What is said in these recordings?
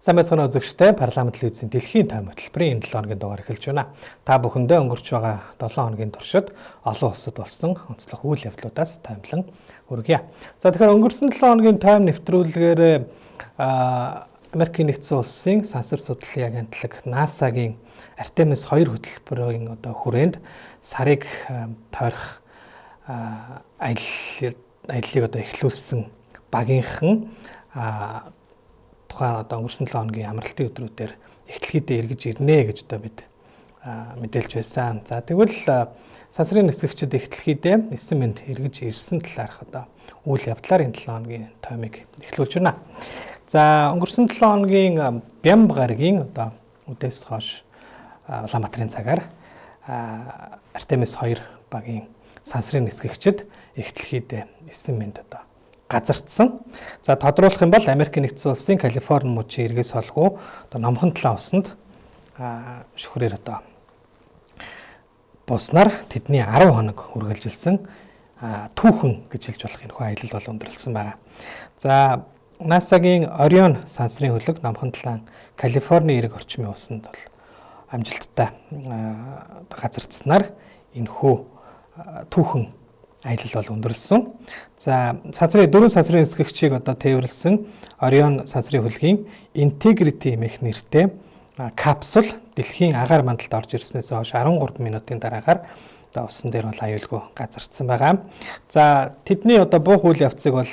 Сайн байцгаана үзэгчдээ парламент телевизийн дэлхийн тойм хөтөлбөрийн 7 хоногийн дугаар эхэлж байна. Та бүхэндээ өнгөрч байгаа 7 хоногийн туршид олон улсад болсон онцлог үйл явдлуудаас таймлан хүргье. За тэгэхээр өнгөрсөн 7 хоногийн тойм нэвтрүүлгээр Америкийн нэгдсэн улсын сансар судлалын агентлаг NASA-гийн Артемис 2 хөтөлбөрийн хүрээнд сарыг тойрох аяллыг эхлүүлсэн багийнхан тухайн өнгөрсөн 7 хоногийн амралтын өдрүүдээр эхлэхийдээ эргэж ирнэ гэж бид мэдээлж байсан. За тэгвэл сансрын нисгэгчид эхлэхийдээ 9 минут эргэж ирсэн талаарх үйл явдлаар энэ 7 хоногийн тоймыг эхлүүлж байна. За өнгөрсөн 7 хоногийн Бямб гаригийн үдээс хойш Улаанбаатарын цагаар Артемис 2 багийн сансрын нисгэгчид эхлэхийдээ 9 минут газардсан. За тодруулах юм бол Америкийн нэгдсэн улсын Калифорни мужийн эргээс холгүй номхон талаа усанд шүхрээр буснаар тэдний 10 хоног үргэлжилсэн түүхэн гэж хэлж болох энэхүү аялал бол өндөрлсөн байна. За NASA-гийн Орион сансрын хөлөг номхон талаан Калифорни эрэг орчмын усанд бол амжилттай газардсанаар энэхүү түүхэн аялал бол өндөрлсөн. За дөрвөн сансрын нисгэгчийг тээвэрлсэн Орион сансрын хөлгийн Integrity эмх нэртэй капсул дэлхийн агаар мандалд орж ирснээс хойш 13 минутын дараагаар усан дээр бол аюулгүй газардсан байгаа. За тэдний буух үйл явцыг бол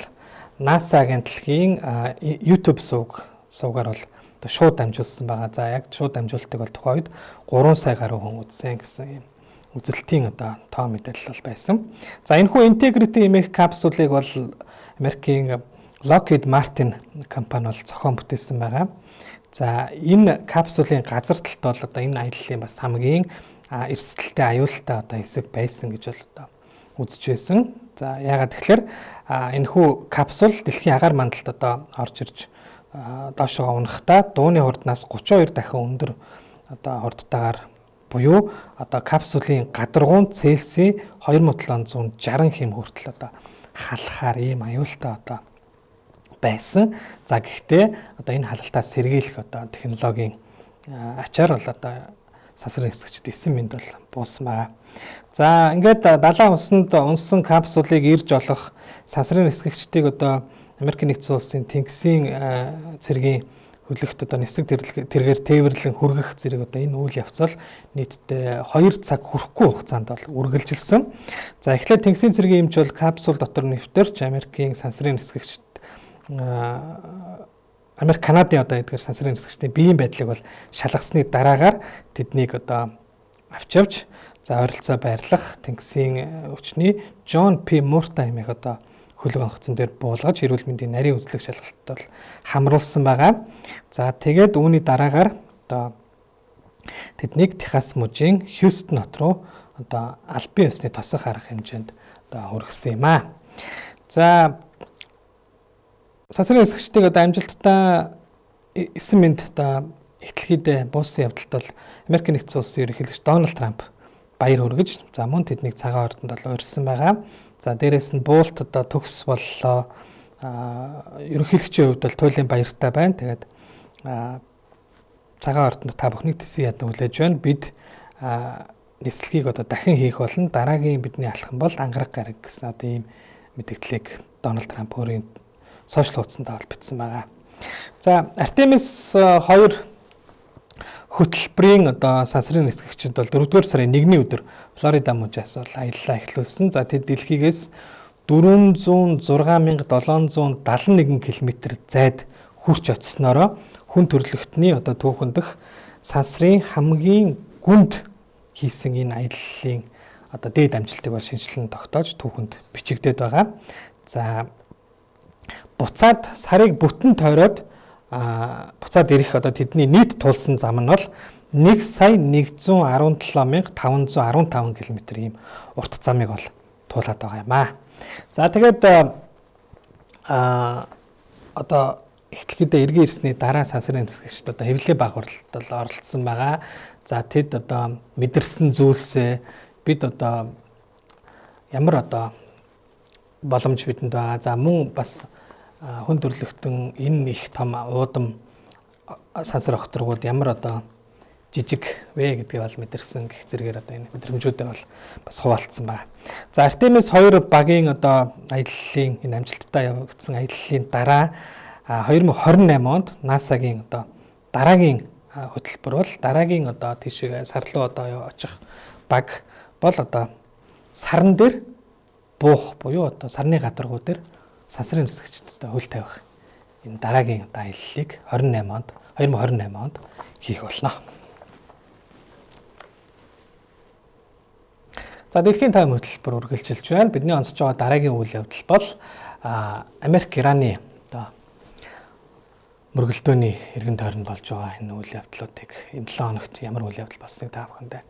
NASA агентлагийн YouTube сувгаар бол шууд дамжуулсан байгаа. За яг шууд дамжуулалтыг бол тухайн үед 3 сая гаруй хүн үзсэн гэсэн юм үзэлтийн тоо мэдээлэл бол байсан. За энэхүү Integrity эмх капсулыг бол Америкийн Lockheed Martin компани бол зохион бүтээсэн байгаа. За энэ капсулын газар талд бол энэ аяллаа бас хамгийн эрсдэлтэй аюултай хэсэг байсан гэж бол үзэж байсан. За яагаад тэгэхээр энэхүү капсул дэлхийн агаар мандалд орж ирж доошоо унахдаа дууны хурднаас 32 дахин өндөр хурдтайгаар буюу капсулын гадаргуун Цельсийн 2760 хэм хүртэл халахаар ийм аюултай байсан. За гэхдээ энэ халалтаас сэргийлэх технологийн ачаар бол сансрын нисгэгчид 9 минут бол буусан байгаа. За ингээд далайн усанд унсан капсулыг ирж олох сансрын нисгэгчдийг Америкийн нэгдсэн улсын тэнгисийн цэргийн хөлөгт нисэг тэргээр тээвэрлэн хүргэх зэрэг энэ үйл явц бол нийтдээ 2 цаг хүрэхгүй хугацаанд бол үргэлжилсэн. За эхлээд тэнгисийн цэргийн эмч бол капсул дотор нэвтэрч Америкийн сансрын нисгэгчд Америк Канадын эдгээр сансрын нисгэгчдийн биеийн байдлыг бол шалгасны дараагаар тэднийг авчивч ойролцоо байрлах тэнгисийн өвчний Джон П. Мурта хэмээх хөлөг онгоцон дээр буулгаж эрүүл мэндийн нарийн үзлэг шалгалтад бол хамруулсан байгаа. За тэгээд үүний дараагаар тэднийг Техас мужийн Хьюстон хот руу албан ёсны тосох арга хэмжээнд хүргэсэн юм аа. За сансрын нисгэгчдийг амжилттай 9 минут эхлэхийдээ буусан явдалд бол Америкийн нэгдсэн улсын ерөнхийлөгч Дональд Трамп баяр хүргэж мөн тэднийг цагаан ордонд урьдсан байгаа. За дээрээс нь буултад төгс боллоо. Ерөнхийлөгчийн хувьд бол туйлын баяртай байна. Тэгээд цагаан ордонд та бүхнийг тэсийн ядан хүлээж байна. Бид нислэгийг дахин хийх болно. Дараагийн бидний алхам бол ангараг гараг гэсэн ийм мэдээллийг Дональд Трамп өөрийн сошиал хуудсандаа бол бичсэн байгаа. За Артемис 2 хөтөлбөрийн сансрын нисгэгчид бол 4-р сарын 1-ний өдөр Флорида мужаас бол аяллаа эхлүүлсэн. За тэд дэлхийгээс 406,771 км зайд хүрч очсноороо хүн төрлөختний түүхэндх сансрын хамгийн гүнд хийсэн энэ аяллалын дээд амжилтыг бол шинжилэн тогтоож түүхэнд бичигдээд байгаа. За буцаад сарыг бүтэн тойроод буцаад ирэх тэдний нийт тулсан зам нь бол 1,117,515 км ийм урт замыг бол туулаад байгаа юм аа. За тэгээд эхлэхдээ эргэн ирсний дараа сансрын нисгэгчд хэвлэлийн байгуулалт оролцсон байгаа. За тэд мэдэрсэн зүйлсээ бид ямар боломж бидэнд байгаа. За мөн бас хүн төрлөختөн энэ их том уудам сансар огторгууд ямар одоо жижиг вэ гэдгийг бол мэдэрсэн гэх зэрэгээр одоо энэ мэдрэмжүүдээ бол бас хуваалцсан байна. За Артемис 2 багийн одоо аяллалын энэ амжилттай явагдсан аяллалын дараа 2028 онд НАСА-гийн одоо дараагийн хөтөлбөр бол дараагийн одоо тийшээ сар руу одоо очих баг бол одоо сарн дээр буух буюу одоо сарны гадаргуу дээр сансрын нисгчд одоо хөл тавих энэ дараагийн одоо аяллалыг 2028 онд хийх болно. За дэлхийн тайван хөтөлбөр үргэлжилж байна. Бидний онцож байгаа дараагийн үйл явдал бол Америк Ираны одоо мөргөлдөөний эргэн тойронд болж байгаа энэ үйл явдлуудыг энэ 7 хоногт ямар үйл явдал болсныг та бүхэндээ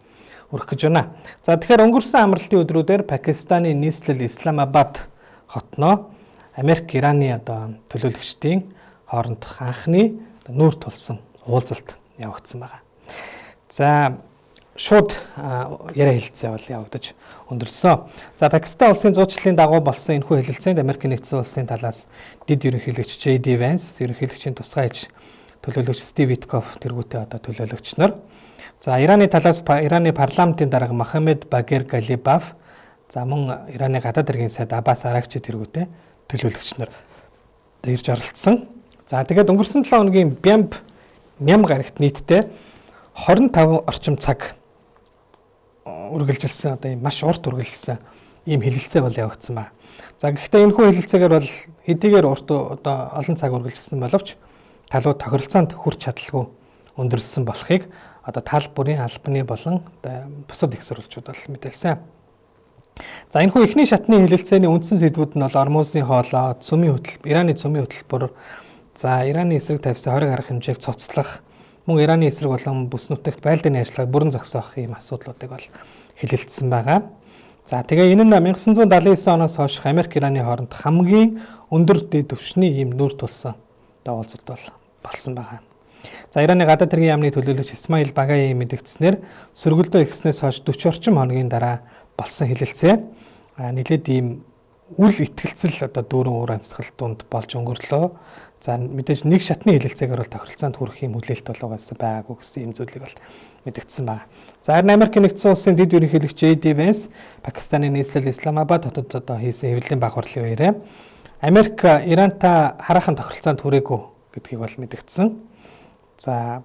хүргэх гэж байна. За тэгэхээр өнгөрсөн амралтын өдрүүдээр Пакистаны нийслэл Исламабад хотноо Америк Ираны одоо төлөөлөгчдийн хоорондох анхны нүүр тулсан уулзалт явагдсан байна. За шууд яриа хэлэлцээ бол явагдаж өндөрлсөн. За Пакистан улсын зуучлалын дагуу болсон энэхүү хэлэлцээнд Америкийн нэгдсэн улсын талаас дэд ерөнхийлөгч JD Vance, ерөнхийлөгчийн тусгай аж төлөөлөгч Steve Witkoff тэргүүтээ одоо төлөөлөгч нар. За Ираны талаас Ираны парламентын дарга Мохаммед Багер Галибаф, за мөн Ираны гадаад хэргийн сайд Аббас Аракчи тэргүүтээ төлөөлөгч нар ирж оролцсон. За тэгээд өнгөрсөн 7 хоногийн ням гарагт нийтдээ 25 орчим цаг үргэлжилсэн одоо ийм маш урт үргэлжилсэн ийм хэлэлцээ бол явагдсан ба. За гэхдээ энэхүү хэлэлцээгээр бол хэдийгээр урт одоо олон цаг үргэлжилсэн боловч талууд тохиролцоонд хүрч чадалгүй өндөрлсөн болохыг одоо тал бүрийн албаны болон бусад их сурвалжууд бол мэдээлсэн. За энэхүү эхний шатны хэлэлцээний үндсэн сэдвүүд нь бол Ормузын хоолой, Ираны цөмийн хөтөлбөр, за Ираны эсрэг тавьсан хориг арга хэмжээг цуцлах, мөн Ираны эсрэг болон бүс нутагт байлдааны ажиллагааг бүрэн зогсоох ийм асуудлуудыг бол хэлэлцсэн байгаа. За тэгээ энэ нь 1979 оноос хойш Америк Ираны хооронд хамгийн өндөр дэд түвшний ийм нүүр тулсан уулзалт бол болсон байгаа. За Ираны гадаад хэргийн яамны төлөөлөгч Исмаил Багаи мэдгдснээр сөргөлдөө ихснээс хойш 40 орчим хоногийн дараа болсон хэлэлцээ нэлээд ийм үл итгэлцэл одоо дүүрэн уур амьсгал дунд болж өнгөрлөө. За мэдээж нэг шатны хэлэлцээгээр бол тохиролцоонд хүрэх юм хүлээлт бол угаасаа байгаагүй гэсэн юм зүйлийг бол мэдгдсэн байна. За харин Америкийн нэгдсэн улсын дэд ерөнхийлөгч JD Vance Пакистаны нийслэл Исламабад хотод одоо хийсэн хэвлэлийн багварлын үеэрээ Америк Ирантай хараахан тохиролцоонд хүрээгүй гэдгийг бол мэдгдсэн. За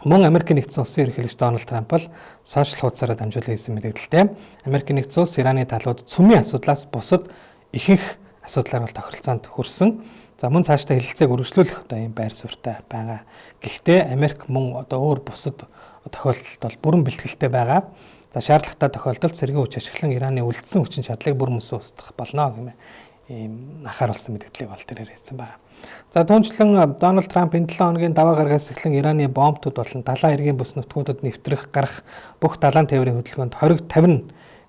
мөн Америкийн нэгдсэн улсын ерөнхийлөгч Дональд Трамп бол сошиал хуудасаараа дамжуулан хийсэн мэдээлэлтэй Америкийн нэгдсэн улс Ираны талууд цөмийн асуудлаас бусад ихэнх асуудлаар бол тохиролцоонд хүрсэн. За мөн цаашдаа хэлэлцээг үргэлжлүүлэх одоо ийм байр суурьтай байгаа. Гэхдээ Америк мөн одоо өөр бусад тохиолдолд бол бүрэн бэлтгэлтэй байгаа. За шаардлагатай тохиолдолд цэргийн хүч ашиглан Ираны үлдсэн хүчин чадлыг бүр мөсөн устгах болно гэмээр ийм анхааруулсан мэдээллийг бол тэрээр хийсэн байна. За түүнчлэн Дональд Трамп энэ 7 хоногийн даваа гарагаас эхлэн Ираны бомбтууд болон далайн эргийн бүс нутгуудад нэвтрэх гарах бүх далайн тээврийн хөдөлгөөнд хориг тавина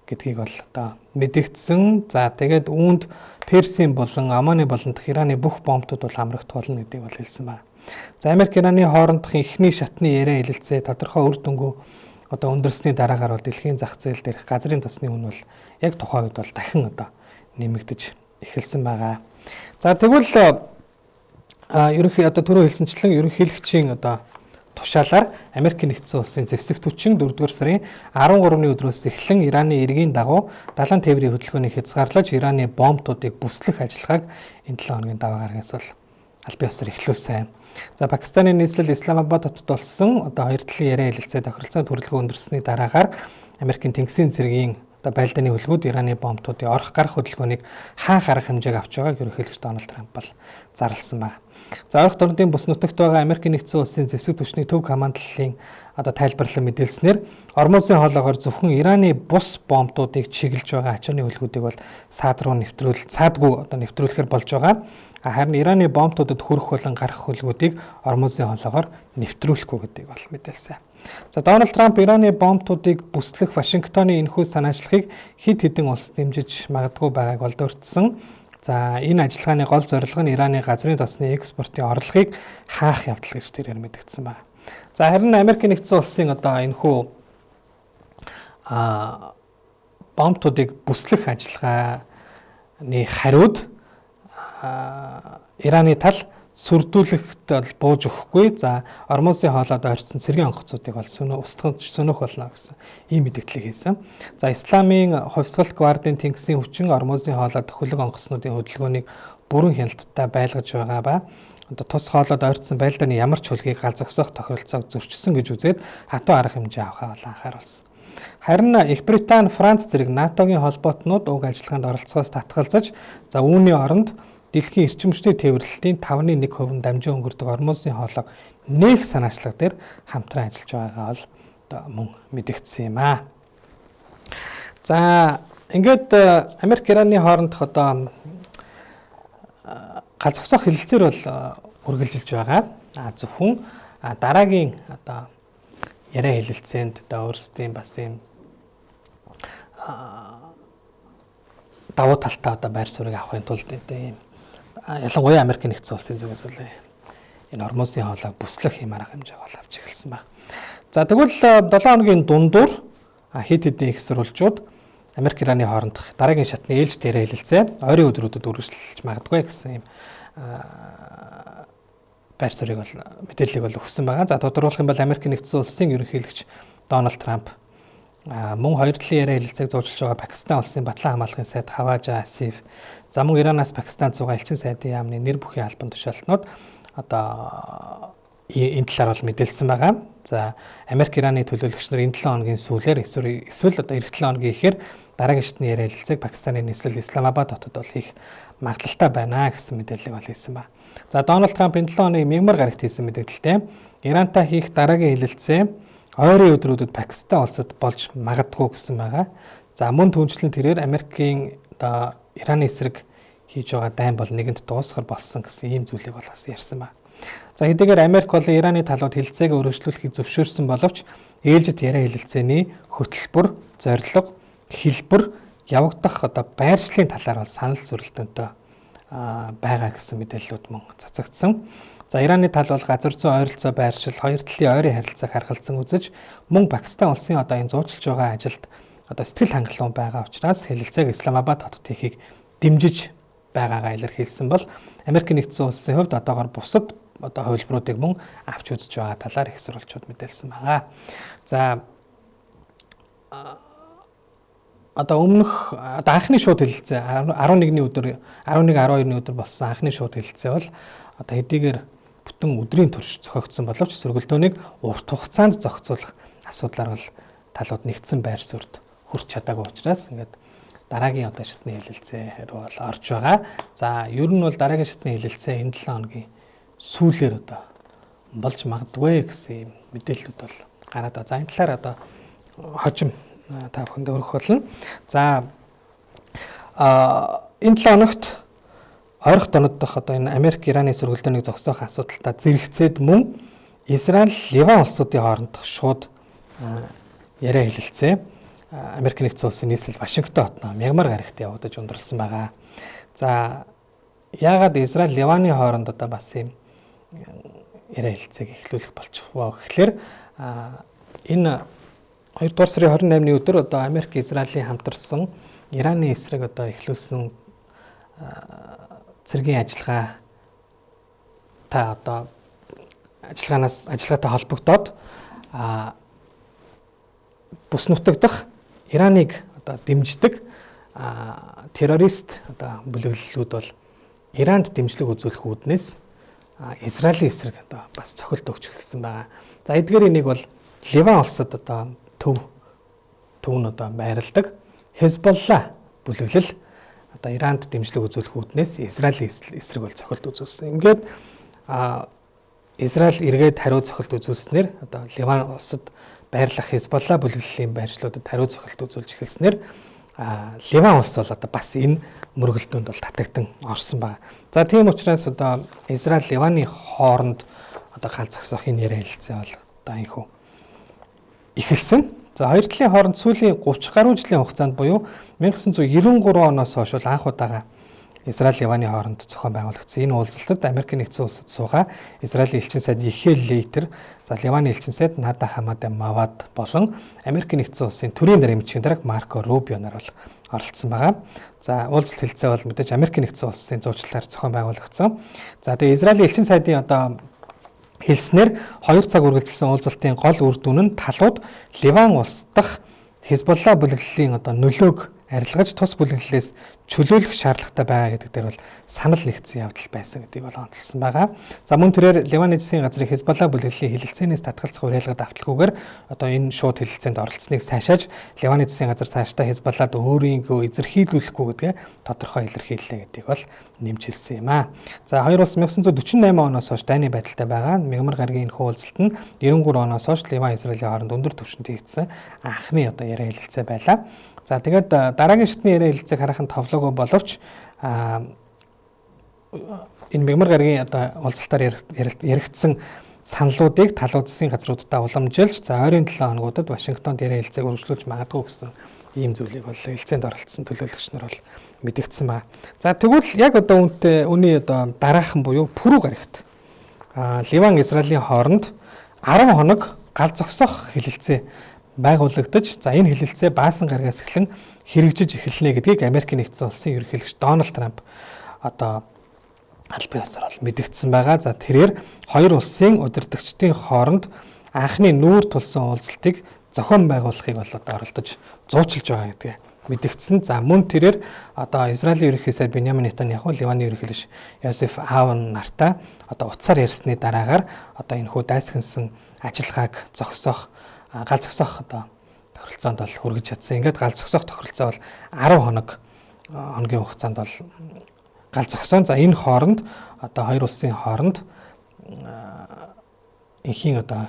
гэдгийг бол одоо мэдэгдсэн. За тэгээд үүнд Персийн болон Оманы болон Ираны бүх бомбтууд бол амрагдах болно гэдгийг бол хэлсэн байна. За Америк Ираны хоорондох эхний шатны яриа хэлэлцээ тодорхой үр дүнгuu одоо өндөрсний дараагаар бол дэлхийн зах зээл дээрх газрын тосны үн бол яг тухайн үед бол дахин одоо нэмэгдэж эхэлсэн байгаа. За тэгвэл ерөнхий одоо түрүү хэлсэнчлэн ерөнхийлөгчийн одоо тушаалаар Америкийн нэгдсэн улсын зэвсэгт хүчин 4-р сарын 13-ны өдрөөс эхлэн Ираны эргийн дагуу далайн тээврийн хөдөлгөөнийг хязгаарлаж Ираны бомбтуудыг бүслэх ажиллагааг энэ 7 хоногийн даваа гарагаас бол аль бие усаар эхлүүлсэн. За Пакистаны нийслэл Исламабад хотод болсон одоо хоёр талын яриа хэлэлцээ тохиролцоонд хүрэлцээ өндөрсөний дараагаар Америкийн тэнгисийн цэргийн одоо байлдааны хөлгүүд Ираны бомбтуудын орох гарах хөдөлгөөнийг хаах арга хэмжээг авч байгааг ерөнхийлөгч Дональд Трамп бол зарласан байна. За орох дордын бүс нутагт байгаа Америкийн нэгдсэн улсын зэвсэг түвшний төв командлалын одоо тайлбарлан мэдээлснээр Ормузын хоолойгоор зөвхөн Ираны бус бомбтуудыг чиглэж байгаа ачааны хөлгүүдийг бол саадгүй одоо нэвтрүүлэхээр болж байгаа. Харин Ираны бомбтуудад хүрэх болон гарах хөлгүүдийг Ормузын хоолойгоор нэвтрүүлэхгүй гэдгийг бол мэдээлсэн. За Дональд Трамп Ираны бомбтуудыг бүслэх Вашингтоны энэхүү санаачлалыг хэд хэдэн улс дэмжиж магадгүй байгааг бол дурдсан. За энэ ажиллагааны гол зорилго нь Ираны газрын тосны экспортын орлогыг хаах явдал гэж тэрээр мэдэгдсэн байна. За харин Америкийн нэгдсэн улсын одоо энэхүү бомбтуудыг бүслэх ажиллагааны хариуд Ираны тал сүрдүүлэхт бол бууж өгөхгүй. За ормозын хоолойд ойрцсон цэргийн онгоцуудыг бол сөнөх болно гэсэн ийм мэдээлэл хийсэн. За исламын хувьсгалт гвардийн тэнгисийн хүчин ормозын хоолойд хөлөг онгоцнуудын хөдөлгөөнийг бүрэн хяналттай байлгаж байгаа ба одоо тус хоолойд ойрцсон байлдааны ямар ч хөлгийг гал зогсоох тохиолцоог зөрчсөн гэж үзээд хатуу арга хэмжээ авахаа бол анхааруулсан. Харин Их Британи, Франц зэрэг НАТОгийн холбоотнууд уг ажиллагаанд оролцохоос татгалзаж, за үүний оронд дэлхийн эрчимчдийн тээвэрлэлтийн 5.1% дамжин өнгөрдөг ормозын хоолойг нээх санаачлага дээр хамтран ажиллаж байгаагаа бол одоо мөн мэдэгдсэн юм аа. За ингээд Америк Ираны хоорондох одоо галзгсах хэлэлцээр бол үргэлжилж байгаа. Зөвхөн дараагийн одоо яриа хэлэлцээнд одоо өөрсдийн бас юм давуу талтай одоо байр суурийг авахын тулд ийм ялангуяа Америк нэгдсэн улсын зүгээс бол энэ ормозын хоолойг бүслэх юм арга хэмжээг бол авч эхэлсэн байна. За тэгвэл 7 хоногийн дундуур хэд хэдэн их сурвалжууд Америк Ираны хоорондох дараагийн шатны ээлж дээрээ хэлэлцээ ойрын өдрүүдэд үргэлжлэж магадгүй гэсэн юм байр суурийг бол мэдээллийг бол өгсөн байгаа. За тодорхойлох юм бол Америк нэгдсэн улсын ерөнхийлөгч Дональд Трамп мөн хоёр талын яриа хэлэлцээг зурчилж байгаа Пакистан улсын батлан хамгаалахын сайд Хаважа Асиф, за мөн Иранаас Пакистанд зугаа элчин сайдын яамны нэр бүхийн албан тушаалтнууд одоо энэ талаар бол мэдээлсэн байгаа. За Америк Ираны төлөөлөгч нар энэ 7 хоногийн сүүлээр эсвэл одоо эх 7 хоногийн ихээр дараагийн шатны яриа хэлэлцээг Пакистаны нийслэл Исламабад хотод бол хийх магадлалтай байна гэсэн мэдээллийг бол хийсэн ба. За Дональд Трамп энэ 7 хоногийн мягмар гарагт хийсэн мэдээлэлтэй Ирантай хийх дараагийн хэлэлцээ ойрын өдрүүдэд Пакистан улсад болж магадгүй гэсэн байгаа. За мөн түүнчлэн тэрээр Америкийн одоо Ираны эсрэг хийж байгаа дайн бол нэгэнт дуусгар болсон гэсэн ийм зүйлийг бол бас ярьсан байна. За хэдийгээр Америк бол Ираны талууд хэлэлцээг өргөжлүүлэхийг зөвшөөрсөн боловч ээлжид яриа хэлэлцээний хөтөлбөр, зорилго, хэлбэр явагдах одоо байршлын талаар бол санал зөрөлтөнтэй байгаа гэсэн мэдээллүүд мөн цацагдсан. За Ираны тал бол газар зүйн ойролцоо байршил, хоёр талын ойрын харилцааг харгалзан үзэж мөн Пакистан улсын одоо энэ зуучилж байгаа ажилд одоо сэтгэл хангалуун байгаа учраас хэлэлцээг Исламабад хотод хийхийг дэмжиж байгаагаа илэрхийлсэн бол Америк нэгдсэн улсын хувьд одоогоор бусад одоо хувилбаруудыг мөн авч үзэж байгаа талаар их сурвалжууд мэдээлсэн байгаа. За одоо өмнөх одоо анхны шууд хэлэлцээ 11-ний өдөр 11-12-ны өдөр болсон анхны шууд хэлэлцээ бол одоо хэдийгээр бүтэн өдрийн турш зохиогдсон боловч сөргөлдөөнийг урт хугацаанд зохицуулах асуудлаар бол талууд нэгдсэн байр суурьд хүрч чадаагүй учраас ингээд дараагийн одоо шатны хэлэлцээр бол орж байгаа. За ер нь бол дараагийн шатны хэлэлцээ энэ 7 хоногийн сүүлээр одоо болж магадгүй гэсэн юм мэдээлэлүүд бол гараад байгаа. За энэ талаар одоо хожим та бүхэнд өргөх болно. За энэ 7 хоногт ойрох доноддох одоо энэ Америк Ираны сөргөлдөөнийг зогсоох асуудалтай зэрэгцээд мөн Израиль, Ливан улсуудын хоорондох шууд яриа хэлэлцээ Америк нэгдсэн улсын нийслэл Вашингтон хотноо мягмар гарагт явагдаж ундрсан байгаа. За яагаад Израиль, Ливаны хооронд одоо бас юм яриа хэлэлцээг эхлүүлэх болчих вэ гэхлээр энэ 2 дугаар сарын 28-ны өдөр одоо Америк Израилийн хамтарсан Ираны эсрэг одоо эхлүүлсэн цэргийн ажиллагаа та одоо ажиллагаатай холбогдоод бүс нутагдах Ираныг одоо дэмждэг террорист одоо бүлэглэлүүд бол Иранд дэмжлэг үзүүлэх үүднээс Израилийн эсрэг одоо бас цохилт өгч эхэлсэн байгаа. За эдгээр энийг бол Ливан улсад одоо төв нь одоо байрладаг Хезболла бүлэглэл одоо Иранд дэмжлэг үзүүлэх үүднээс Израилийн эсрэг бол цохилт үзүүлсэн. Ингээд Израиль эргээд хариу цохилт үзүүлснээр одоо Ливан улсад байрлах Хезболла бүлэглэлийн байршлуудад хариу цохилт үзүүлж эхэлснээр Ливан улс бол одоо бас энэ мөргөлдөөнд бол татагдсан орсон байна. За тийм учраас одоо Израиль Ливаны хооронд одоо гал зогсоох энэ яриа хэлэлцээ бол одоо энэхүү эхэлсэн. За хоёр талын хооронд сүүлийн 30 гаруй жилийн хугацаанд буюу 1993 оноос хойш анх удаага Израиль Ливаны хооронд зохион байгуулагдсан энэ уулзалтад Америк нэгдсэн улсад суугаа Израилийн элчин сайд Ехел Лейтер, за Ливаны элчин сайд Нада Хамад Мавад болон Америк нэгдсэн улсын төрийн даргын бичгийн дарга Марко Рубио нар бол оролцсон байгаа. За уулзалт хэлэлцээ бол мэдээж Америк нэгдсэн улсын зуучлалаар зохион байгуулагдсан. За тэгээ Израилийн элчин сайдын одоо хэлснээр 2 цаг үргэлжилсэн уулзалтын гол үр дүн нь талууд Ливан улс дахь Хизболла бүлэглэлийн одоо нөлөөг арилгаж тус бүлэглэлээс чөлөөлөх шаардлагатай байгаа гэдэг дээр бол санал нэгдсэн явдал байсан гэдгийг бол онцлсан байгаа. За мөн тэрээр Ливаны засгийн газрын Хизболла бүлэглэлийн хэлэлцээнээс татгалзах уриалгад авталгүйгээр одоо энэ шууд хэлэлцээнд оролцсныг сайшааж Ливаны засгийн газар цаашдаа Хизболлад өөрийнхөө эзэрхийлүүлэхгүй гэдгээ тодорхой илэрхийллээ гэдгийг бол нэмж хэлсэн юм аа. За хоёр улс 1948 оноос хойш дайны байдалтай байгаа. Мягмар гарагийн энэхүү уулзалт нь 93 оноос хойш Ливан Израилийн хооронд өндөр түвшинд хийгдсэн анхны одоо яриа хэлэлцээ байлаа. За тэгээд дараагийн шатны яриа хэлэлцээг харахад товлоогүй боловч энэ мягмар гарагийн одоо уулзалтаар яригдсан саналуудыг талууд засгийн газруудаа уламжилж за ойрын 7 хоногудад Вашингтонд яриа хэлэлцээг үргэлжлүүлж магадгүй гэсэн ийм зүйлийг бол хэлэлцээнд оролцсон төлөөлөгч нар бол мэдэгдсэн ба. За тэгвэл яг одоо үүний одоо дараахан буюу пүрэв гарагт Ливан Израилийн хооронд 10 хоног гал зогсоох хэлэлцээ байгуулагдаж за энэ хэлэлцээ баасан гарагаас эхлэн хэрэгжиж эхэлнэ гэдгийг Америк нэгдсэн улсын ерөнхийлөгч Дональд Трамп одоо албан ёсоор бол мэдэгдсэн байгаа. За тэрээр хоёр улсын удирдагчдын хооронд анхны нүүр тулсан уулзалтыг зохион байгуулахыг бол одоо оролдож зуучилж байгаа гэдгээ мэдэгдсэн. За мөн тэрээр одоо Израилийн ерөнхий сайд Беньямин Нетаньяху Ливаны ерөнхийлөгч Йосеф Аун нартай одоо утсаар ярьсны дараагаар одоо энэхүү дайсагнасан ажиллагааг зогсоох гал зогсоох одоо тохиролцоонд бол хүргэж чадсан. Ингээд гал зогсоох тохиролцоо бол 10 хоногийн хугацаанд бол гал зогсоон. За энэ хооронд одоо хоёр улсын хооронд энхийн одоо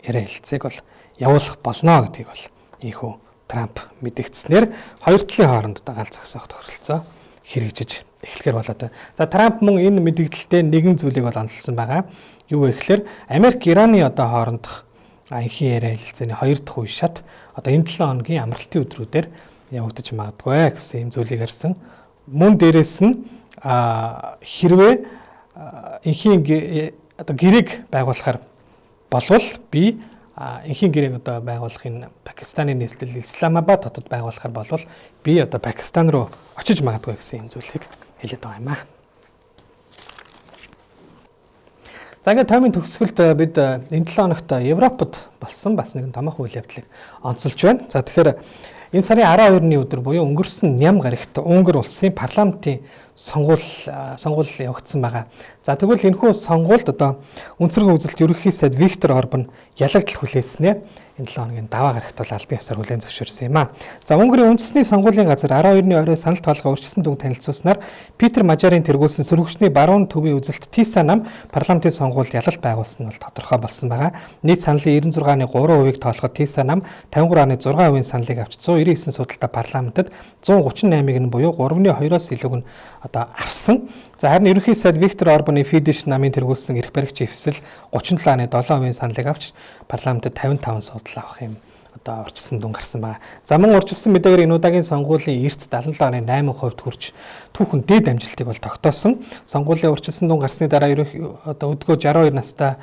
яриа хэлцээг бол явуулах болно гэдгийг бол ийхүү Трамп мэдэгдснээр хоёр талын хооронд одоо гал зогсоох тохиролцоо хэрэгжиж эхлэхээр болоод. За Трамп мөн энэ мэдэгдэлтэй нэгэн зүйлийг бол онцлсан байгаа. Юу вэ гэхээр Америк Ираны одоо хоорондох энхийн яриа хэлэлцээний 2 дахь үе шат одоо энэ 7 хоногийн амралтын өдрүүдээр явагдаж магадгүй гэсэн юм зүйлийг ярьсан. Мөн дээрээс нь хэрвээ энхийн одоо гэрээг байгуулахаар болвол би энхийн гэрээг одоо байгуулахын Пакистаны нийслэл Исламабад хотод байгуулахаар болвол би одоо Пакистан руу очиж магадгүй гэсэн юм зүйлийг хэлээд байгаа юм аа. За ингээд таймын төгсгөлд бид энэ 7 хоногт Европод болсон бас нэгэн томоохон үйл явдлыг онцолж байна. За тэгэхээр энэ сарын 12-ны өдөр буюу өнгөрсөн ням гарагт Унгар улсын парламентын сонгуул явагдсан байгаа. За тэгвэл энэхүү сонгуульд одоо өнцөргөн үзэлт ерөнхий сайд Виктор Орбан ялагдал хүлээснээр энэ 7 хоногийн даваа гарагт бол албан ёсоор хүлээн зөвшөөрсөн юм аа. За Унгарийн үндэсний сонгуулийн газар 12-ны орой санал тоолгоо урьдчилсан дүн танилцуулснаар Питер Мажарын тэргүүлсэн сөрөгчний баруун төвийн үзэлт Тиса нам парламентын сонгуульд ялалт байгуулсан нь бол тодорхой болсон байгаа. Нийт саналын 96.3%-ийг тоолоход Тиса нам 53.6% саналыг авч 199 судалтай парламентод 138-ыг нь буюу 3.2-оос илүүг нь одоо авсан. За харин ерөнхий сайд Виктор Орбаны Фидеш намын тэргүүлсэн эрх баригч эвсэл 37.7% саналыг авч парламентод 55 судал авах юм одоо урьдчилсан дүн гарсан байна. За мөн урьдчилсан мэдээгээр энэ удаагийн сонгуулийн эрт 77.8% хүрч түүхэн дээд амжилтыг бол тогтоосон. Сонгуулийн урьдчилсан дүн гарсны дараа одоо өдгөө 62 настай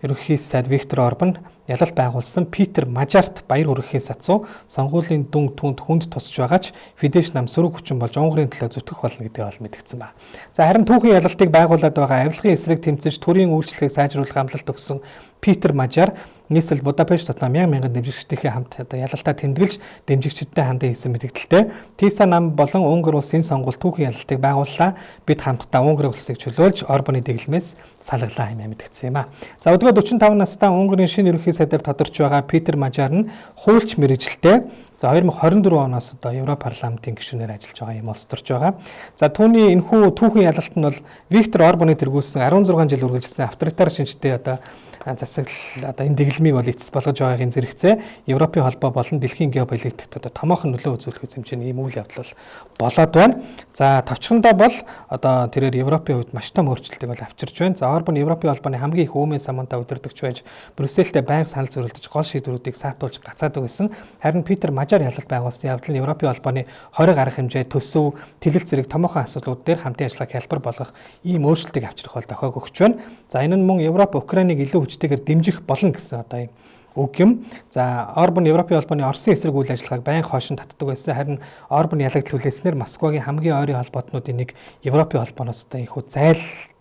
ерөнхий сайд Виктор Орбан ялалт байгуулсан Питер Мажарт баяр хүргэхийн сацуу сонгуулийн дүн түнд хүнд тусч байгаач Фидеш нам сөрөг хүчин болж Унгарийн төлөө зүтгэх болно гэдгийг бол мэдгдсэн байна. За харин түүхийн ялалтыг байгуулад байгаа авилгын эсрэг тэмцэж төрийн үйлчлэгийг сайжруулах амлалт өгсөн Питер Мажар нийслэл Будапешт дотор мянган дэмжигчдийнхээ хамт одоо ялалтаа тэмдэглэж дэмжигчдтэй хандсан хийсэн мэдгдэлтэй Тиса нам болон Унгар улсын сонгуул түүхийн ялалтыг байгууллаа. Бид хамтдаа Унгар улсыг чөлөөлж Орбаны дэглэмээс салглаа хэмээн мэдгдсэн юм а. За өдгөө 45 настай Унгарийн шинэ ерөнхий сайдаар тодорч байгаа Питер Мажар нь хуульч мэргэжилтэй. За 2024 оноос одоо Европ парламентын гишүүнээр ажиллаж байгаа юм улс төрж байгаа. За түүний энэхүү түүхийн ялалт нь бол Виктор Орбаны тэргүүлсэн 16 жил үргэлжилсэн авторитар шинжтэй одоо засаглал одоо энэ дэглэмийг бол эцэс болгож байгаагийн зэрэгцээ Европын холбоо болон дэлхийн геополитикт одоо томоохон нөлөө үзүүлэх хэмжээний ийм үйл явдал болоод байна. За товчхондоо бол одоо тэрээр Европын хувьд маш том өөрчлөлтийг бол авчирч байна. За Орбан Европын холбооны хамгийн их үүмэн самунтай удирдагч байж Брюссельтэй байнга санал зөвлөж гол шийдвэрүүдийг саатуулж гацаадаг байсан. Харин Питер Мажар ялалт байгуулсан явдал нь Европын холбооны 20 арга хэмжээ төсөв, тэлэл зэрэг томоохон асуудлууд дээр хамтын ажиллагааг хялбар болгох ийм өөрчлөлтийг авчрах бол дохиог өгч байна. За энэ нь мөн Европ Украиныг илүү хүчтэйгээр дэмжих болно гэсэн одоо үг юм. За Орбан Европын холбооны Оросын эсрэг үйл ажиллагааг байнга хойшин татдаг байсан. Харин Орбан ялагдал хүлээснээр Москвагийн хамгийн ойрын холбоотнуудын нэг Европын холбооноос одоо инхүү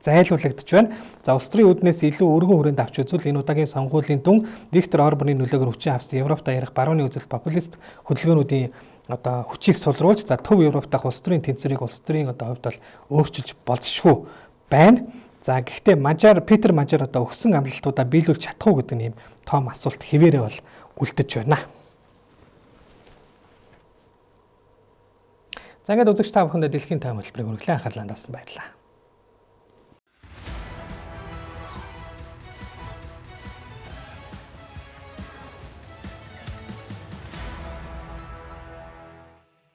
зайлуулагдж байна. За улс төрийн үүднээс илүү өргөн хүрээнд авч үзвэл энэ удаагийн сонгуулийн дүн Виктор Орбаны нөлөөгөөр хүчин авсан Европ даярах барууны үзэл популист хөдөлгөөнүүдийн одоо хүчийг сулруулж за төв Европ дахь улс төрийн тэнцвэрийг улс төрийн одоо хувьд бол өөрчилж болзошгүй байна. За гэхдээ Питер Мажар одоо өгсөн амлалтуудаа биелүүлж чадах уу гэдэг нь ийм том асуулт хэвээрээ бол үлдэж байна. За ингээд үзэгч та бүхэнд дэлхийн тайм хөтөлбөрийг хүргэлэн анхаарлаа хандуулсан баярлалаа.